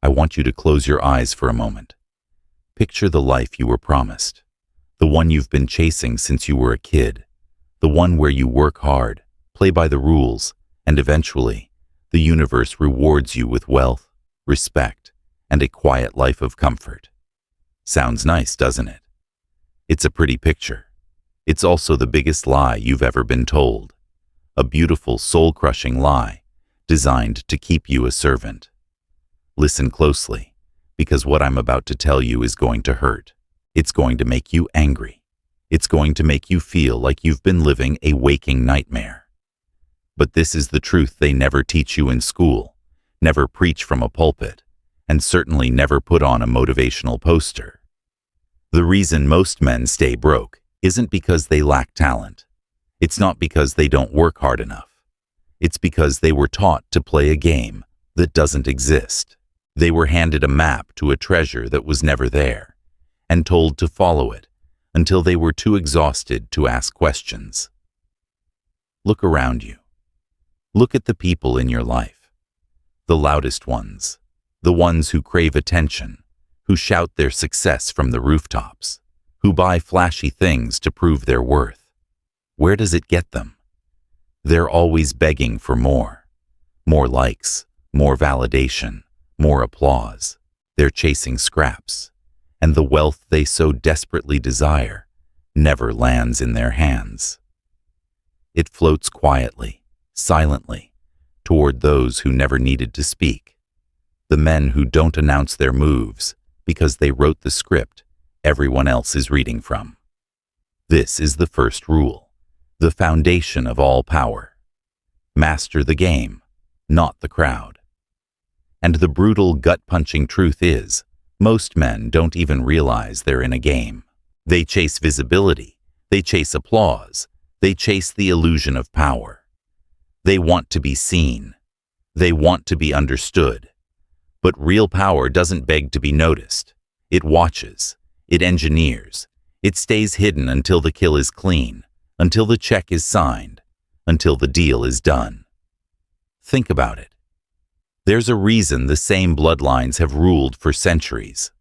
I want you to close your eyes for a moment. Picture the life you were promised, the one you've been chasing since you were a kid, the one where you work hard, play by the rules, and eventually, the universe rewards you with wealth, respect, and a quiet life of comfort. Sounds nice, doesn't it? It's a pretty picture. It's also the biggest lie you've ever been told. A beautiful, soul-crushing lie, designed to keep you a servant. Listen closely, because what I'm about to tell you is going to hurt. It's going to make you angry. It's going to make you feel like you've been living a waking nightmare. But this is the truth they never teach you in school, never preach from a pulpit, and certainly never put on a motivational poster. The reason most men stay broke isn't because they lack talent. It's not because they don't work hard enough. It's because they were taught to play a game that doesn't exist. They were handed a map to a treasure that was never there, and told to follow it until they were too exhausted to ask questions. Look around you. Look at the people in your life. The loudest ones, the ones who crave attention, who shout their success from the rooftops, who buy flashy things to prove their worth. Where does it get them? They're always begging for more. More likes, more validation, more applause. They're chasing scraps, and the wealth they so desperately desire never lands in their hands. It floats quietly, silently, toward those who never needed to speak. The men who don't announce their moves because they wrote the script everyone else is reading from. This is the first rule, the foundation of all power. Master the game, not the crowd. And the brutal, gut-punching truth is, most men don't even realize they're in a game. They chase visibility, they chase applause, they chase the illusion of power. They want to be seen. They want to be understood. But real power doesn't beg to be noticed. It watches. It engineers. It stays hidden until the kill is clean, until the check is signed, until the deal is done. Think about it. There's a reason the same bloodlines have ruled for centuries.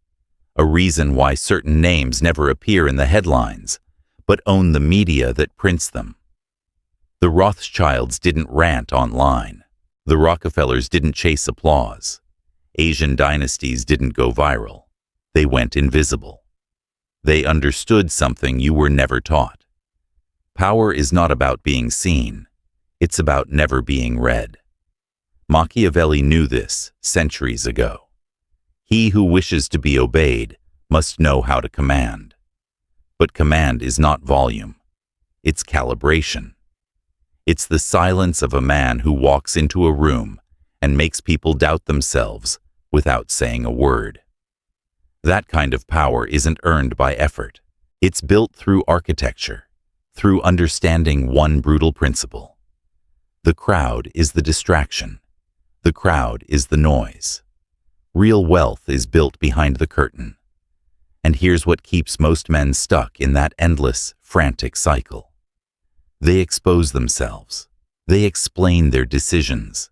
A reason why certain names never appear in the headlines, but own the media that prints them. The Rothschilds didn't rant online. The Rockefellers didn't chase applause. Asian dynasties didn't go viral. They went invisible. They understood something you were never taught. Power is not about being seen. It's about never being read. Machiavelli knew this centuries ago. He who wishes to be obeyed must know how to command. But command is not volume. It's calibration. It's the silence of a man who walks into a room and makes people doubt themselves without saying a word. That kind of power isn't earned by effort. It's built through architecture, through understanding one brutal principle. The crowd is the distraction. The crowd is the noise. Real wealth is built behind the curtain. And here's what keeps most men stuck in that endless, frantic cycle. They expose themselves. They explain their decisions.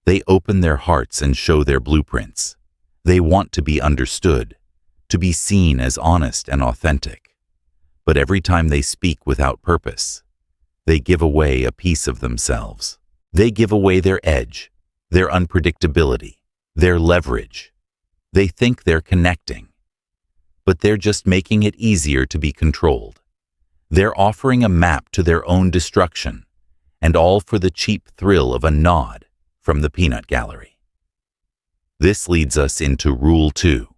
They open their hearts and show their blueprints. They want to be understood, to be seen as honest and authentic. But every time they speak without purpose, they give away a piece of themselves. They give away their edge, their unpredictability, their leverage. They think they're connecting, but they're just making it easier to be controlled. They're offering a map to their own destruction, and all for the cheap thrill of a nod from the peanut gallery. This leads us into Rule 2,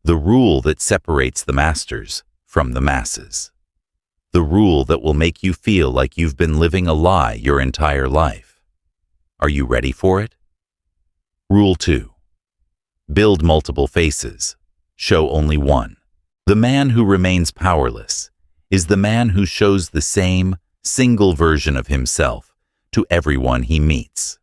the rule that separates the masters from the masses. The rule that will make you feel like you've been living a lie your entire life. Are you ready for it? Rule 2. Build multiple faces. Show only one. The man who remains powerless is the man who shows the same, single version of himself to everyone he meets.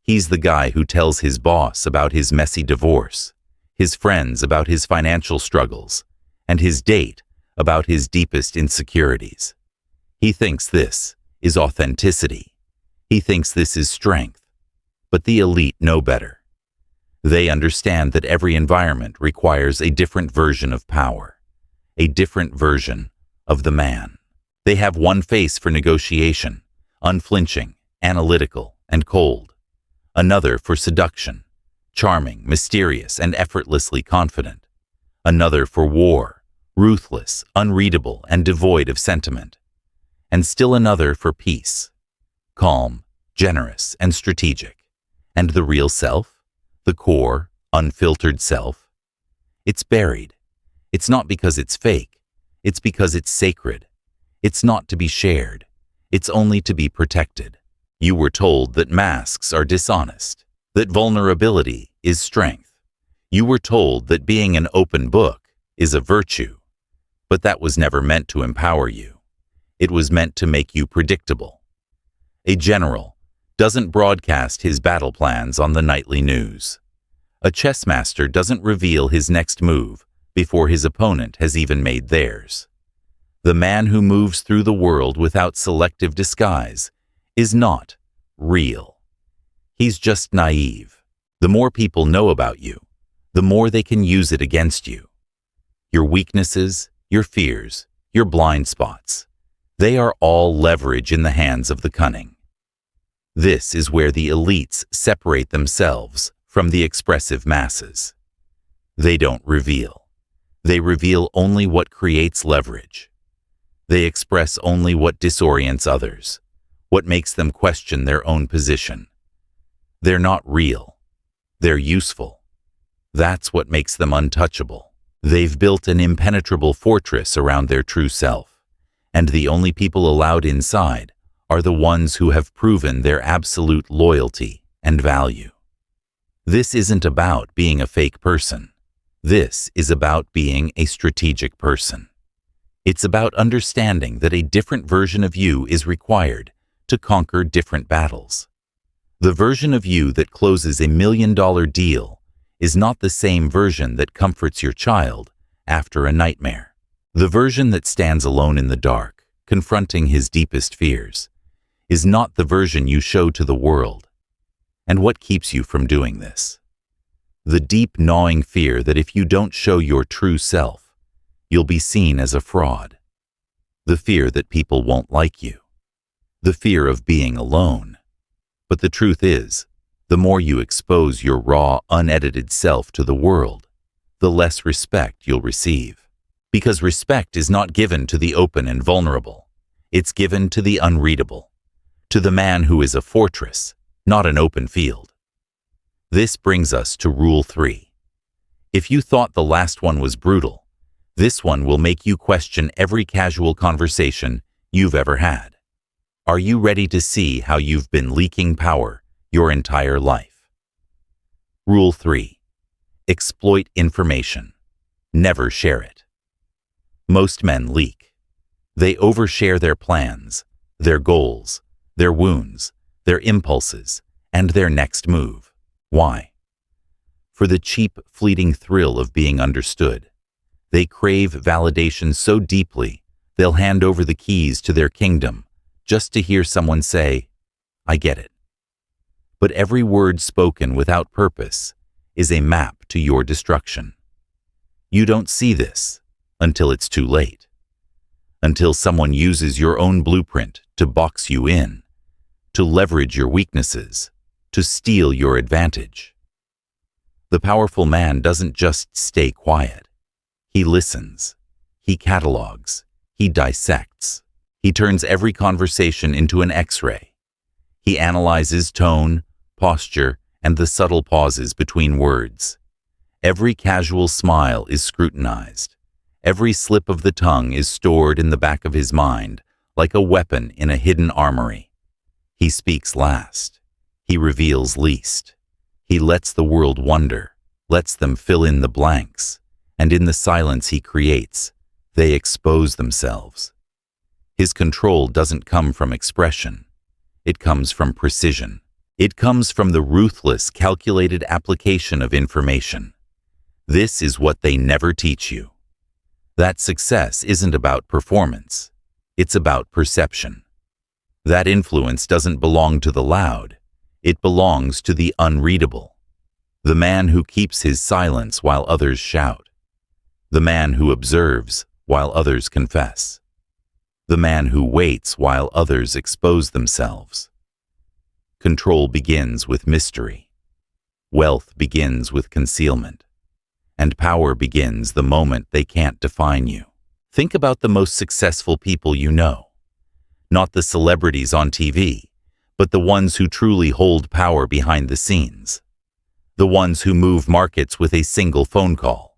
He's the guy who tells his boss about his messy divorce, his friends about his financial struggles, and his date about his deepest insecurities. He thinks this is authenticity. He thinks this is strength. But the elite know better. They understand that every environment requires a different version of power, a different version of the man. They have one face for negotiation, unflinching, analytical, and cold. Another for seduction, charming, mysterious, and effortlessly confident. Another for war, ruthless, unreadable, and devoid of sentiment. And still another for peace, calm, generous, and strategic. And the real self, the core, unfiltered self, it's buried. It's not because it's fake. It's because it's sacred. It's not to be shared. It's only to be protected. You were told that masks are dishonest, that vulnerability is strength. You were told that being an open book is a virtue. But that was never meant to empower you. It was meant to make you predictable. A general doesn't broadcast his battle plans on the nightly news. A chess master doesn't reveal his next move before his opponent has even made theirs. The man who moves through the world without selective disguise is not real. He's just naive. The more people know about you, the more they can use it against you. Your weaknesses, your fears, your blind spots, they are all leverage in the hands of the cunning. This is where the elites separate themselves from the expressive masses. They don't reveal. They reveal only what creates leverage. They express only what disorients others, what makes them question their own position. They're not real. They're useful. That's what makes them untouchable. They've built an impenetrable fortress around their true self, and the only people allowed inside are the ones who have proven their absolute loyalty and value. This isn't about being a fake person. This is about being a strategic person. It's about understanding that a different version of you is required to conquer different battles. The version of you that closes $1 million deal is not the same version that comforts your child after a nightmare. The version that stands alone in the dark, confronting his deepest fears, is not the version you show to the world. And what keeps you from doing this? The deep gnawing fear that if you don't show your true self, you'll be seen as a fraud. The fear that people won't like you. The fear of being alone. But the truth is, the more you expose your raw, unedited self to the world, the less respect you'll receive. Because respect is not given to the open and vulnerable. It's given to the unreadable. To the man who is a fortress, not an open field. This brings us to Rule 3. If you thought the last one was brutal, this one will make you question every casual conversation you've ever had. Are you ready to see how you've been leaking power your entire life? Rule 3. Exploit information. Never share it. Most men leak. They overshare their plans, their goals, their wounds, their impulses, and their next move. Why? For the cheap, fleeting thrill of being understood. They crave validation so deeply, they'll hand over the keys to their kingdom just to hear someone say, "I get it." But every word spoken without purpose is a map to your destruction. You don't see this until it's too late. Until someone uses your own blueprint to box you in, to leverage your weaknesses, to steal your advantage. The powerful man doesn't just stay quiet. He listens. He catalogs. He dissects. He turns every conversation into an X-ray. He analyzes tone, posture, and the subtle pauses between words. Every casual smile is scrutinized. Every slip of the tongue is stored in the back of his mind like a weapon in a hidden armory. He speaks last. He reveals least. He lets the world wonder, lets them fill in the blanks, and in the silence he creates, they expose themselves. His control doesn't come from expression. It comes from precision. It comes from the ruthless, calculated application of information. This is what they never teach you. That success isn't about performance. It's about perception. That influence doesn't belong to the loud. It belongs to the unreadable. The man who keeps his silence while others shout. The man who observes while others confess. The man who waits while others expose themselves. Control begins with mystery. Wealth begins with concealment. And power begins the moment they can't define you. Think about the most successful people you know. Not the celebrities on TV, but the ones who truly hold power behind the scenes. The ones who move markets with a single phone call.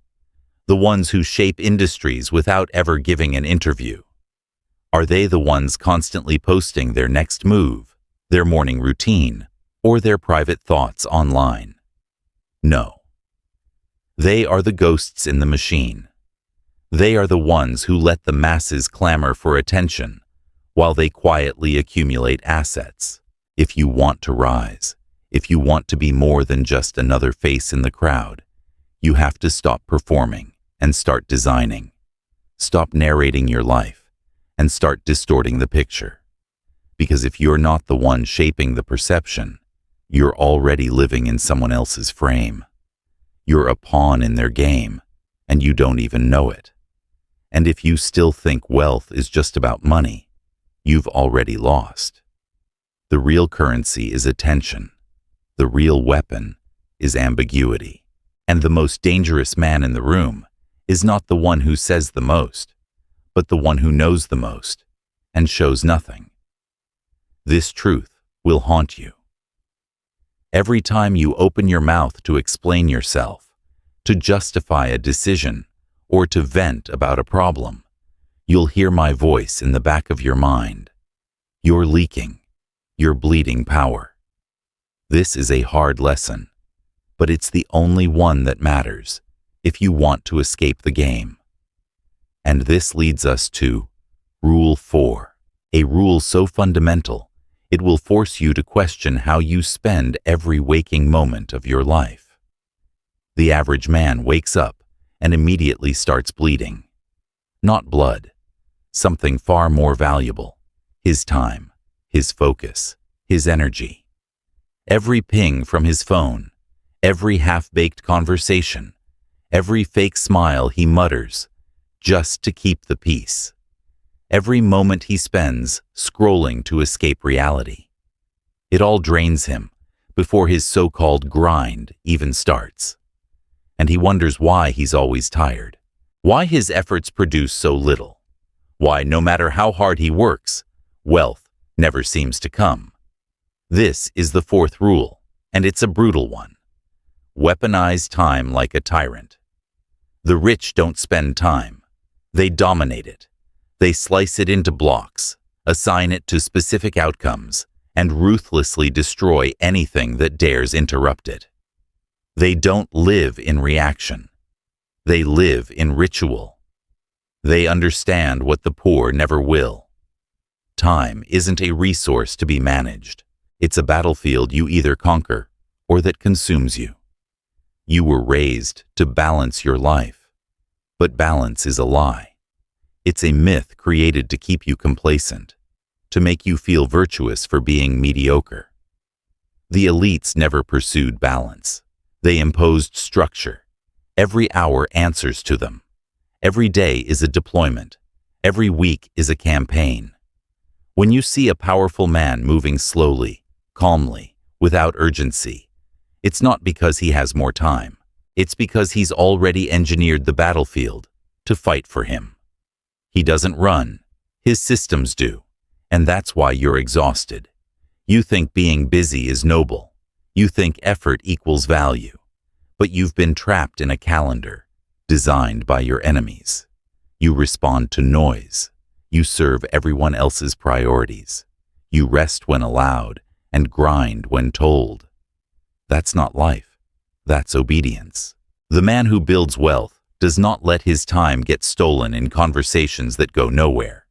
The ones who shape industries without ever giving an interview. Are they the ones constantly posting their next move, their morning routine, or their private thoughts online? No. They are the ghosts in the machine. They are the ones who let the masses clamor for attention while they quietly accumulate assets. If you want to rise, if you want to be more than just another face in the crowd, you have to stop performing and start designing. Stop narrating your life and start distorting the picture. Because if you're not the one shaping the perception, you're already living in someone else's frame. You're a pawn in their game, and you don't even know it. And if you still think wealth is just about money, you've already lost. The real currency is attention. The real weapon is ambiguity. And the most dangerous man in the room is not the one who says the most, but the one who knows the most and shows nothing. This truth will haunt you. Every time you open your mouth to explain yourself, to justify a decision, or to vent about a problem, you'll hear my voice in the back of your mind. You're leaking. You're bleeding power. This is a hard lesson, but it's the only one that matters if you want to escape the game. And this leads us to Rule 4, a rule so fundamental, it will force you to question how you spend every waking moment of your life. The average man wakes up and immediately starts bleeding. Not blood, something far more valuable, his time, his focus, his energy. Every ping from his phone, every half-baked conversation, every fake smile he mutters just to keep the peace. Every moment he spends scrolling to escape reality. It all drains him before his so-called grind even starts. And he wonders why he's always tired, why his efforts produce so little, why no matter how hard he works, wealth never seems to come. This is the fourth rule, and it's a brutal one. Weaponize time like a tyrant. The rich don't spend time. They dominate it. They slice it into blocks, assign it to specific outcomes, and ruthlessly destroy anything that dares interrupt it. They don't live in reaction. They live in ritual. They understand what the poor never will. Time isn't a resource to be managed. It's a battlefield you either conquer or that consumes you. You were raised to balance your life, but balance is a lie. It's a myth created to keep you complacent, to make you feel virtuous for being mediocre. The elites never pursued balance. They imposed structure. Every hour answers to them. Every day is a deployment. Every week is a campaign. When you see a powerful man moving slowly, calmly, without urgency, it's not because he has more time. It's because he's already engineered the battlefield to fight for him. He doesn't run. His systems do. And that's why you're exhausted. You think being busy is noble. You think effort equals value. But you've been trapped in a calendar designed by your enemies. You respond to noise. You serve everyone else's priorities. You rest when allowed and grind when told. That's not life. That's obedience. The man who builds wealth does not let his time get stolen in conversations that go nowhere,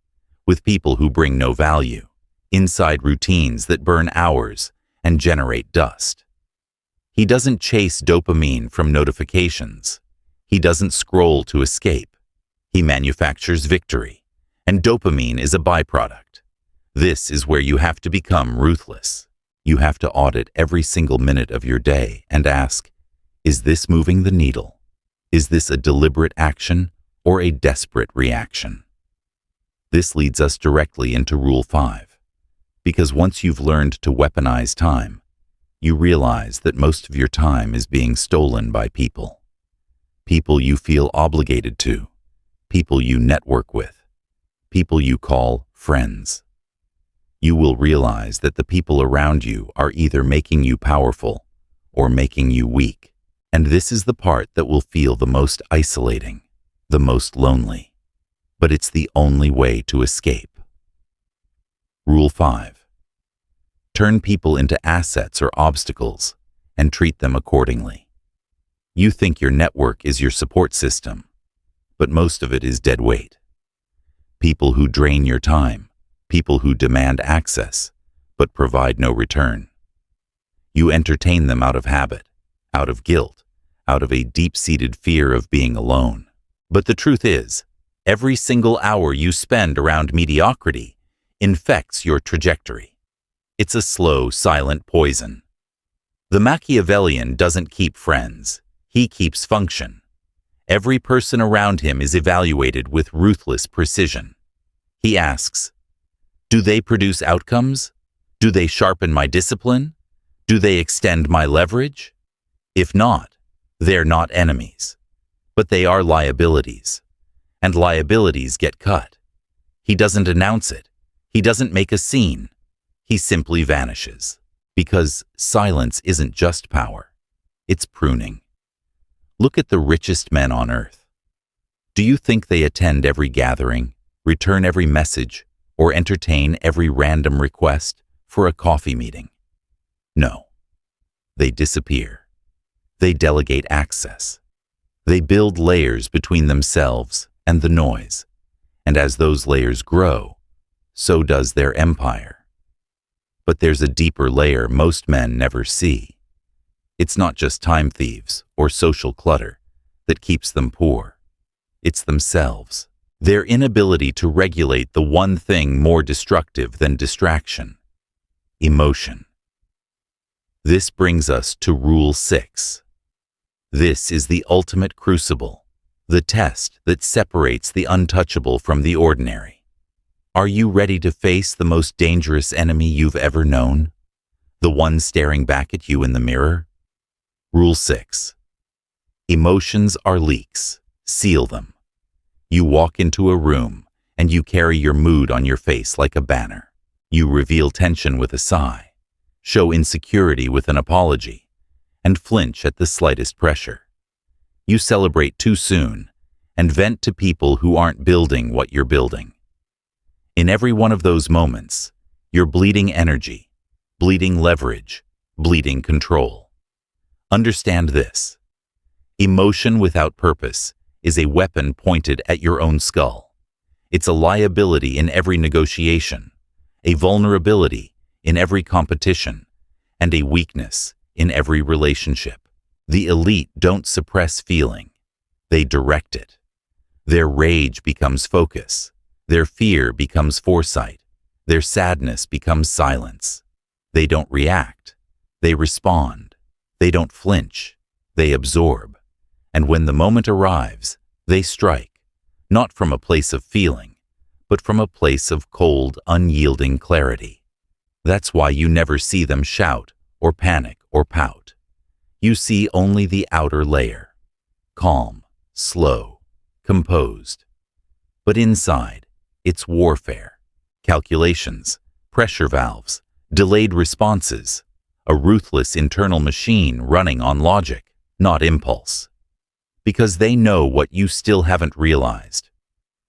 with people who bring no value, inside routines that burn hours and generate dust. He doesn't chase dopamine from notifications. He doesn't scroll to escape. He manufactures victory, and dopamine is a byproduct. This is where you have to become ruthless. You have to audit every single minute of your day and ask, Is this moving the needle? Is this a deliberate action or a desperate reaction? This leads us directly into Rule 5, because once you've learned to weaponize time, you realize that most of your time is being stolen by people. People you feel obligated to, people you network with, people you call friends. You will realize that the people around you are either making you powerful or making you weak, and this is the part that will feel the most isolating, the most lonely. But it's the only way to escape. Rule 5. Turn people into assets or obstacles and treat them accordingly. You think your network is your support system, but most of it is dead weight. People who drain your time, people who demand access, but provide no return. You entertain them out of habit, out of guilt, out of a deep-seated fear of being alone. But the truth is, every single hour you spend around mediocrity infects your trajectory. It's a slow, silent poison. The Machiavellian doesn't keep friends. He keeps function. Every person around him is evaluated with ruthless precision. He asks, do they produce outcomes? Do they sharpen my discipline? Do they extend my leverage? If not, they're not enemies, but they are liabilities. And liabilities get cut. He doesn't announce it. He doesn't make a scene. He simply vanishes. Because silence isn't just power. It's pruning. Look at the richest men on earth. Do you think they attend every gathering, return every message, or entertain every random request for a coffee meeting? No. They disappear. They delegate access. They build layers between themselves and the noise, and as those layers grow, so does their empire. But there's a deeper layer most men never see. It's not just time thieves or social clutter that keeps them poor. It's themselves, their inability to regulate the one thing more destructive than distraction: emotion. This brings us to Rule 6. This is the ultimate crucible, the test that separates the untouchable from the ordinary. Are you ready to face the most dangerous enemy you've ever known? The one staring back at you in the mirror? Rule 6. Emotions are leaks. Seal them. You walk into a room and you carry your mood on your face like a banner. You reveal tension with a sigh, show insecurity with an apology, and flinch at the slightest pressure. You celebrate too soon and vent to people who aren't building what you're building. In every one of those moments, you're bleeding energy, bleeding leverage, bleeding control. Understand this. Emotion without purpose is a weapon pointed at your own skull. It's a liability in every negotiation, a vulnerability in every competition, and a weakness in every relationship. The elite don't suppress feeling. They direct it. Their rage becomes focus. Their fear becomes foresight. Their sadness becomes silence. They don't react. They respond. They don't flinch. They absorb. And when the moment arrives, they strike, not from a place of feeling, but from a place of cold, unyielding clarity. That's why you never see them shout or panic or pout. You see only the outer layer, calm, slow, composed. But inside, it's warfare, calculations, pressure valves, delayed responses, a ruthless internal machine running on logic, not impulse. Because they know what you still haven't realized.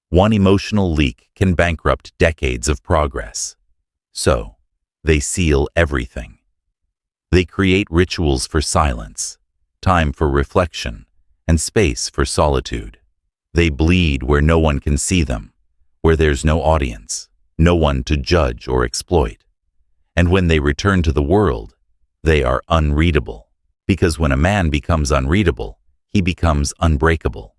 One emotional leak can bankrupt decades of progress. So, they seal everything. They create rituals for silence, time for reflection, and space for solitude. They bleed where no one can see them, where there's no audience, no one to judge or exploit. And when they return to the world, they are unreadable. Because when a man becomes unreadable, he becomes unbreakable.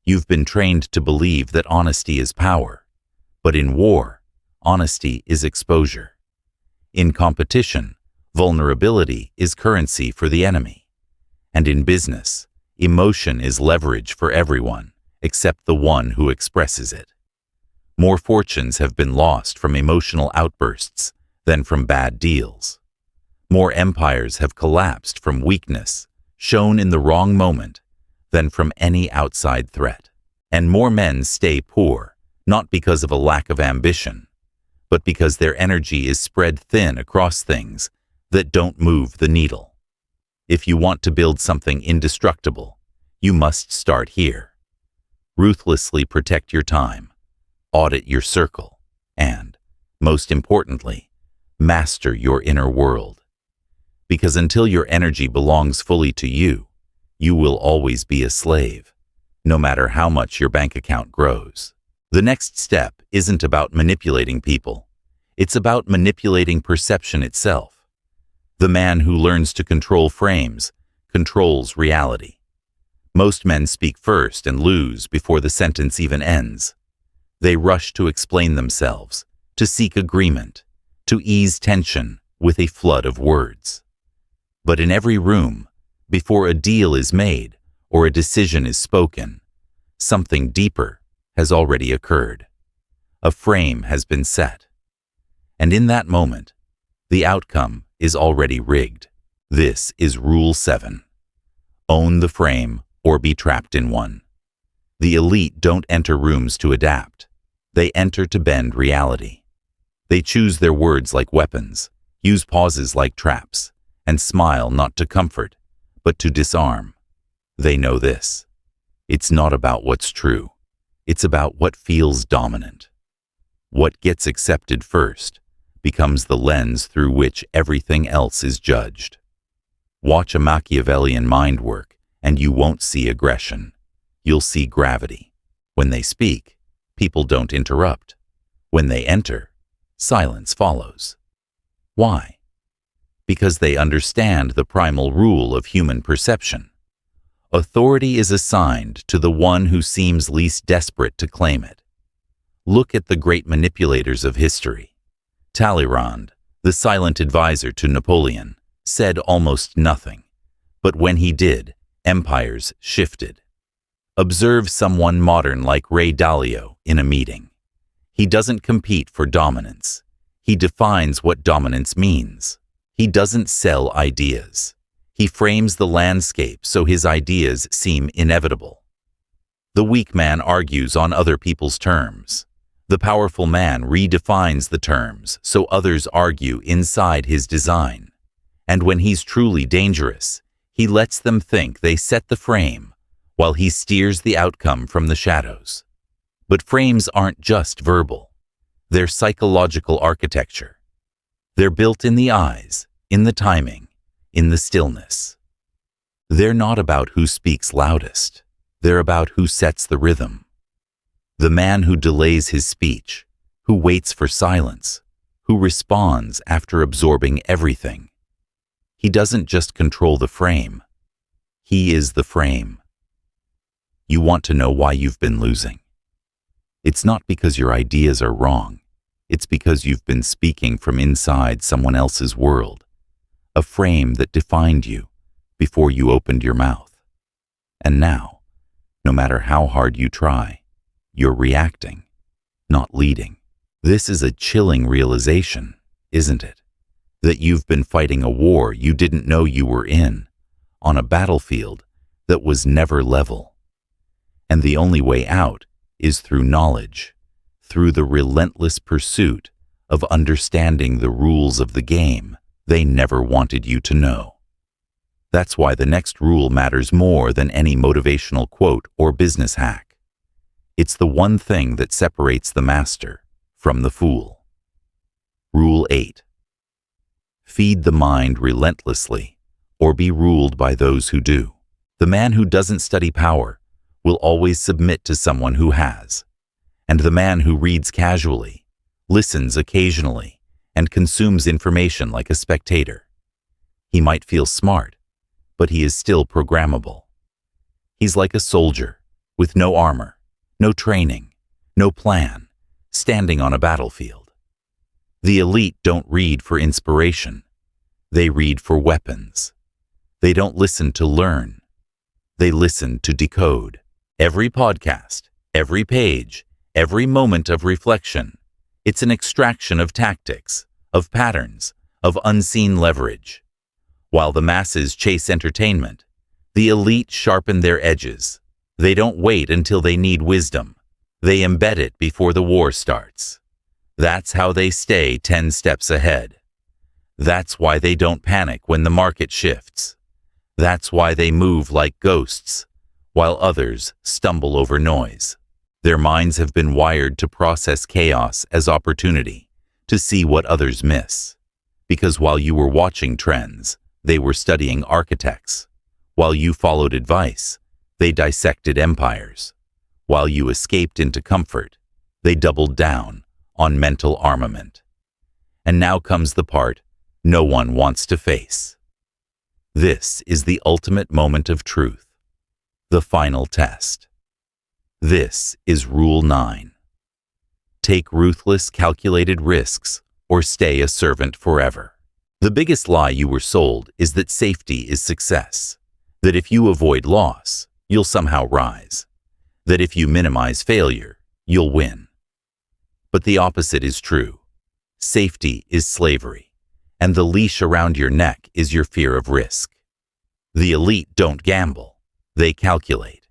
You've been trained to believe that honesty is power, but in war, honesty is exposure. In competition, vulnerability is currency for the enemy. And in business, emotion is leverage for everyone, except the one who expresses it. More fortunes have been lost from emotional outbursts than from bad deals. More empires have collapsed from weakness, shown in the wrong moment, than from any outside threat. And more men stay poor, not because of a lack of ambition, but because their energy is spread thin across things that don't move the needle. If you want to build something indestructible, you must start here. Ruthlessly protect your time, audit your circle, and, most importantly, master your inner world. Because until your energy belongs fully to you, you will always be a slave, no matter how much your bank account grows. The next step isn't about manipulating people. It's about manipulating perception itself. The man who learns to control frames controls reality. Most men speak first and lose before the sentence even ends. They rush to explain themselves, to seek agreement, to ease tension with a flood of words. But in every room, before a deal is made or a decision is spoken, something deeper has already occurred. A frame has been set. And in that moment, the outcome is already rigged. This is Rule 7. Own the frame or be trapped in one. The elite don't enter rooms to adapt. They enter to bend reality. They choose their words like weapons, use pauses like traps, and smile not to comfort, but to disarm. They know this. It's not about what's true. It's about what feels dominant. What gets accepted first becomes the lens through which everything else is judged. Watch a Machiavellian mind work, and you won't see aggression. You'll see gravity. When they speak, people don't interrupt. When they enter, silence follows. Why? Because they understand the primal rule of human perception. Authority is assigned to the one who seems least desperate to claim it. Look at the great manipulators of history. Talleyrand, the silent advisor to Napoleon, said almost nothing, but when he did, empires shifted. Observe someone modern like Ray Dalio in a meeting. He doesn't compete for dominance. He defines what dominance means. He doesn't sell ideas. He frames the landscape so his ideas seem inevitable. The weak man argues on other people's terms. The powerful man redefines the terms so others argue inside his design. And when he's truly dangerous, he lets them think they set the frame while he steers the outcome from the shadows. But frames aren't just verbal. They're psychological architecture. They're built in the eyes, in the timing, in the stillness. They're not about who speaks loudest. They're about who sets the rhythm. The man who delays his speech, who waits for silence, who responds after absorbing everything. He doesn't just control the frame. He is the frame. You want to know why you've been losing. It's not because your ideas are wrong. It's because you've been speaking from inside someone else's world, a frame that defined you before you opened your mouth. And now, no matter how hard you try, you're reacting, not leading. This is a chilling realization, isn't it? That you've been fighting a war you didn't know you were in, on a battlefield that was never level. And the only way out is through knowledge, through the relentless pursuit of understanding the rules of the game they never wanted you to know. That's why the next rule matters more than any motivational quote or business hack. It's the one thing that separates the master from the fool. Rule 8. Feed the mind relentlessly, or be ruled by those who do. The man who doesn't study power will always submit to someone who has. And the man who reads casually, listens occasionally, and consumes information like a spectator. He might feel smart, but he is still programmable. He's like a soldier, with no armor, no training, no plan, standing on a battlefield. The elite don't read for inspiration. They read for weapons. They don't listen to learn. They listen to decode. Every podcast, every page, every moment of reflection, it's an extraction of tactics, of patterns, of unseen leverage. While the masses chase entertainment, the elite sharpen their edges. They don't wait until they need wisdom. They embed it before the war starts. That's how they stay 10 steps ahead. That's why they don't panic when the market shifts. That's why they move like ghosts, while others stumble over noise. Their minds have been wired to process chaos as opportunity, to see what others miss. Because while you were watching trends, they were studying architects. While you followed advice, they dissected empires. While you escaped into comfort, they doubled down on mental armament. And now comes the part no one wants to face. This is the ultimate moment of truth, the final test. This is Rule 9. Take ruthless, calculated risks or stay a servant forever. The biggest lie you were sold is that safety is success, that if you avoid loss, you'll somehow rise, that if you minimize failure, you'll win. But the opposite is true. Safety is slavery, and the leash around your neck is your fear of risk. The elite don't gamble, they calculate.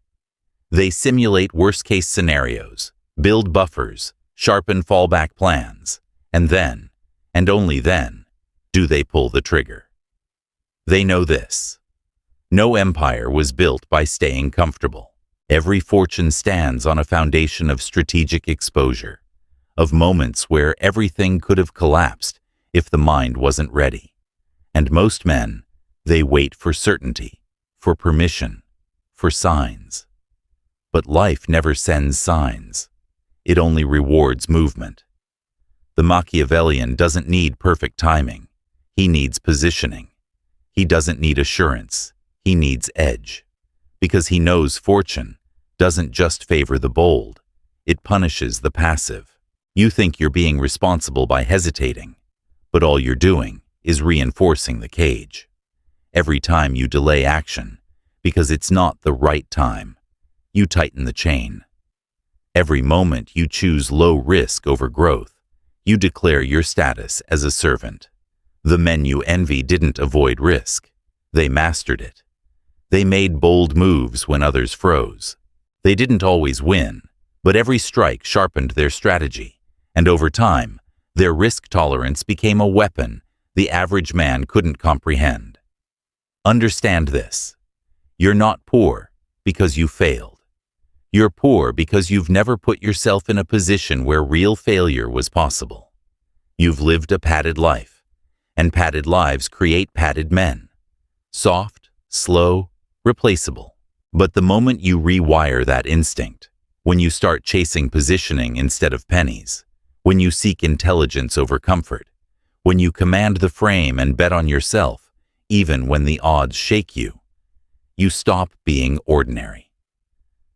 They simulate worst-case scenarios, build buffers, sharpen fallback plans, and then, and only then, do they pull the trigger. They know this. No empire was built by staying comfortable. Every fortune stands on a foundation of strategic exposure, of moments where everything could have collapsed if the mind wasn't ready. And most men, they wait for certainty, for permission, for signs. But life never sends signs. It only rewards movement. The Machiavellian doesn't need perfect timing. He needs positioning. He doesn't need assurance. He needs edge. Because he knows fortune doesn't just favor the bold. It punishes the passive. You think you're being responsible by hesitating, but all you're doing is reinforcing the cage. Every time you delay action, because it's not the right time, you tighten the chain. Every moment you choose low risk over growth, you declare your status as a servant. The men you envy didn't avoid risk. They mastered it. They made bold moves when others froze. They didn't always win, but every strike sharpened their strategy, and over time, their risk tolerance became a weapon the average man couldn't comprehend. Understand this. You're not poor because you failed. You're poor because you've never put yourself in a position where real failure was possible. You've lived a padded life, and padded lives create padded men. Soft, slow, replaceable. But the moment you rewire that instinct, when you start chasing positioning instead of pennies, when you seek intelligence over comfort, when you command the frame and bet on yourself, even when the odds shake you, you stop being ordinary.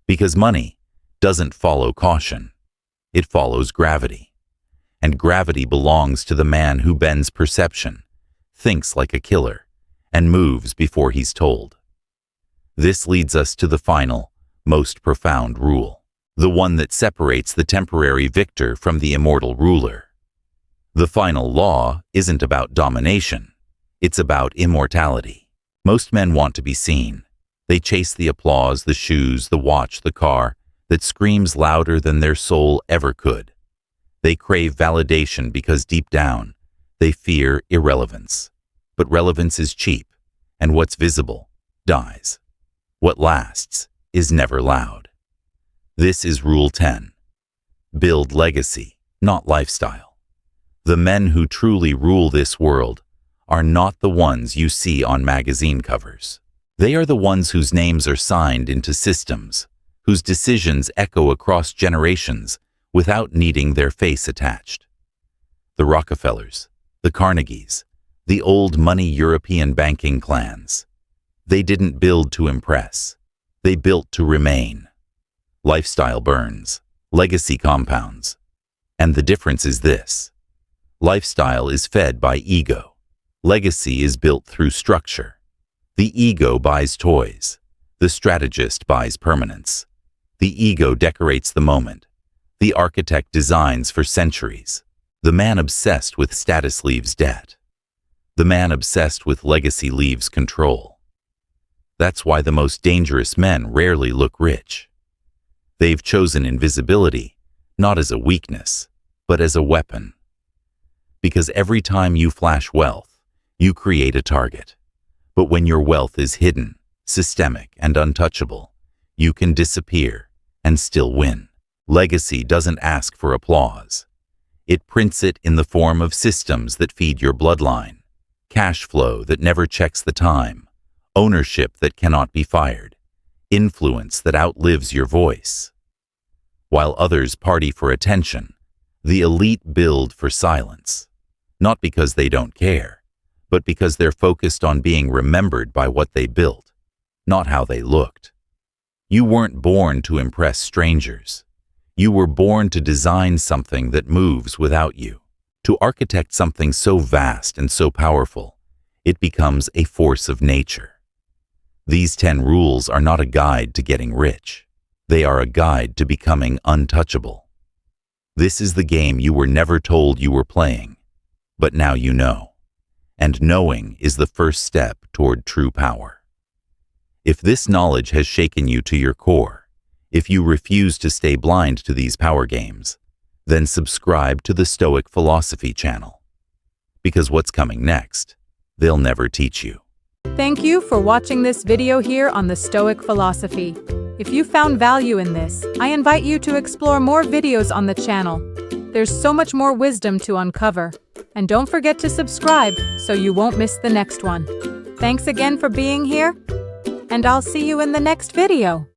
Because money doesn't follow caution. It follows gravity. And gravity belongs to the man who bends perception, thinks like a killer, and moves before he's told. This leads us to the final, most profound rule, the one that separates the temporary victor from the immortal ruler. The final law isn't about domination. It's about immortality. Most men want to be seen. They chase the applause, the shoes, the watch, the car that screams louder than their soul ever could. They crave validation because deep down, they fear irrelevance. But relevance is cheap, and what's visible dies. What lasts is never loud. This is Rule 10. Build legacy, not lifestyle. The men who truly rule this world are not the ones you see on magazine covers. They are the ones whose names are signed into systems, whose decisions echo across generations without needing their face attached. The Rockefellers, the Carnegies, the old money European banking clans. They didn't build to impress. They built to remain. Lifestyle burns. Legacy compounds. And the difference is this. Lifestyle is fed by ego. Legacy is built through structure. The ego buys toys. The strategist buys permanence. The ego decorates the moment. The architect designs for centuries. The man obsessed with status leaves debt. The man obsessed with legacy leaves control. That's why the most dangerous men rarely look rich. They've chosen invisibility, not as a weakness, but as a weapon. Because every time you flash wealth, you create a target. But when your wealth is hidden, systemic, and untouchable, you can disappear and still win. Legacy doesn't ask for applause. It prints it in the form of systems that feed your bloodline, cash flow that never checks the time, ownership that cannot be fired, influence that outlives your voice. While others party for attention, the elite build for silence, not because they don't care, but because they're focused on being remembered by what they built, not how they looked. You weren't born to impress strangers. You were born to design something that moves without you, to architect something so vast and so powerful, it becomes a force of nature. These 10 rules are not a guide to getting rich. They are a guide to becoming untouchable. This is the game you were never told you were playing, but now you know. And knowing is the first step toward true power. If this knowledge has shaken you to your core, if you refuse to stay blind to these power games, then subscribe to the Stoic Philosophy channel. Because what's coming next, they'll never teach you. Thank you for watching this video here on the Stoic Philosophy. If you found value in this, I invite you to explore more videos on the channel. There's so much more wisdom to uncover. And don't forget to subscribe so you won't miss the next one. Thanks again for being here, and I'll see you in the next video.